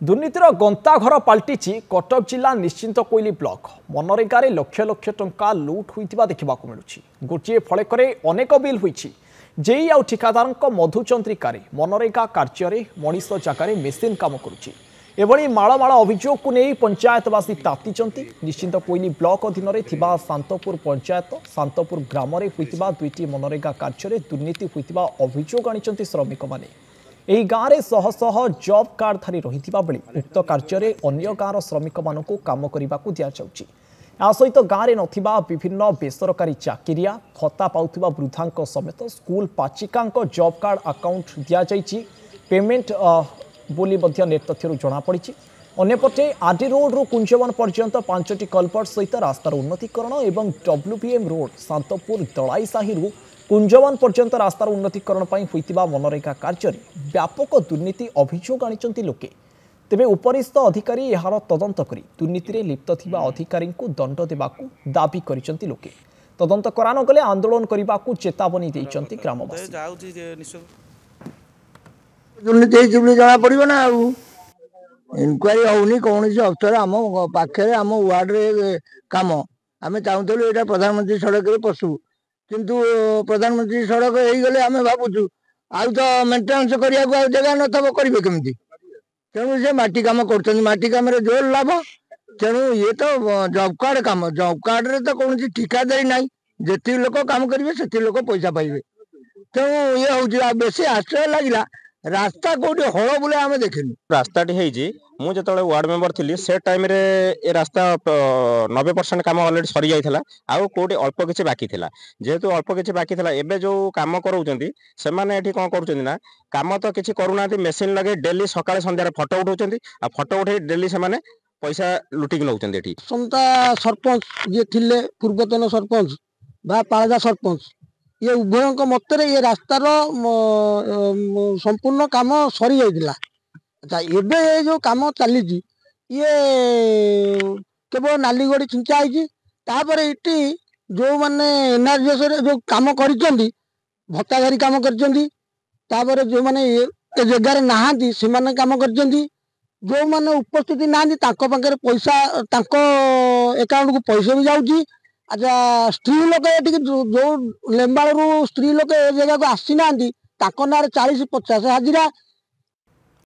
दुर्नीतिर गंताघर पलटि कटक जिला निश्चिंत कोइली ब्लॉक मनरेगा लक्ष लक्ष टंका लुट होता देखा मिलूँ। गोटे फलक अनेक बिल होती जेई आउ ठिकादार मधुचंद्रिकार मनरेगा कार्य मनीष जगार मेसीन काम करुच्ची। एभली मालमाल अभियोग को नहीं पंचायतवासी तातिचंती। निश्चिंत कोइली ब्लॉक अधीन शांतपुर पंचायत शांतपुर ग्राम होता दुईटी मनरेगा कार्य दुर्नीति होता अभियोग आनी श्रमिक मैंने। यही गाँव में शह शह जॉब कार्डधारी रही उक्त कार्य अन्य गाँव श्रमिक मानू काम करने को दि जाऊँगी। या सहित गाँव में नथिबा विभिन्न बेसरकारी चाकिरिया भत्ता पाउथिबा वृद्धा समेत स्कूल पाचिका जॉब कार्ड अकाउंट दि जाइए पेमेंट बोली नेट तथ्य जमापड़ी। अन्यपटे आरडी रोड रु कुंजवन पर्यंत 5टी कलवर्ट सहित रास्तार उन्नतीकरण और WBM रोड शांतपुर दलाई साही रु कुंजवन पर्यंत रास्तार उन्नतीकरण होता मनरेगा कार्य व्यापक दुर्नीति अभियोग आनी लोके। तेबे उपरिस्थ अधिकारी यार तदंत करी दुर्नीति लिप्त थिबा अधिकारी को दंड देबाकू दाबी करिसंती लोके। तदंत करा न गले आंदोलन करबाकू चेतावनी देइसंती ग्रामवासी। दुर्नीति जना पड़ो ना इनक्वारी होनी कौन अफसर आम पाखे आम वार्ड रे काम आम चाहूलु यहाँ प्रधानमंत्री सड़क पशु किंतु प्रधानमंत्री सड़क हो आम भावुँ आउ तो मेन्टेनांस करने जगह न करेंगे केमी तेणु से माटी काम कर जोर लाभ तेणु ये तो जॉब कार्ड रे तो कौन ठिकादारी ना जी लोक काम करेंगे से लोक पैसा पाइबे तेणु ये हूँ बेसी आश्चर्य लगे रास्ता कौटे हल बुले आम देखनी रास्ता मु जो वार्ड मेंबर थी से टाइम रे ए रास्ता 90% काम ऑलरेडी सरी जाइथिला आउ कोटे अल्प किछि बाकी थिला जेहेतु अल्प किछि बाकी थिला एबे जो काम करूचंती से माने एठी कोन करूचंती ना काम तो किछि करूनांती मेसिन लगे डेली सकाळे संध्यारे फोटो उठाउचंती आ फोटो उठे डेली से माने पैसा लुटिक नउचंती एठी समता सरपंच जे थिले पूर्वतन सरपंच बा पाळदा सरपंच ये उभयक मतरे ये रास्तार संपूर्ण काम सरी जाइथिला। अच्छा एबे ये जो काम चली ये केवल नालीगोड़ी छिंचा होती जो मैंने एनआरजीएस जो काम कर भत्ताधारी काम कर जो मैंने ए जगार नहांती से माने काम कर जो मैंने उपस्थिति ना पैसा अकाउंट को पैसा भी जाऊँगी। अच्छा स्त्री लोक ये जो लेम्बाड़ू स्त्री लोक ए जगह को आसी ना ना 40-50 हाजिरा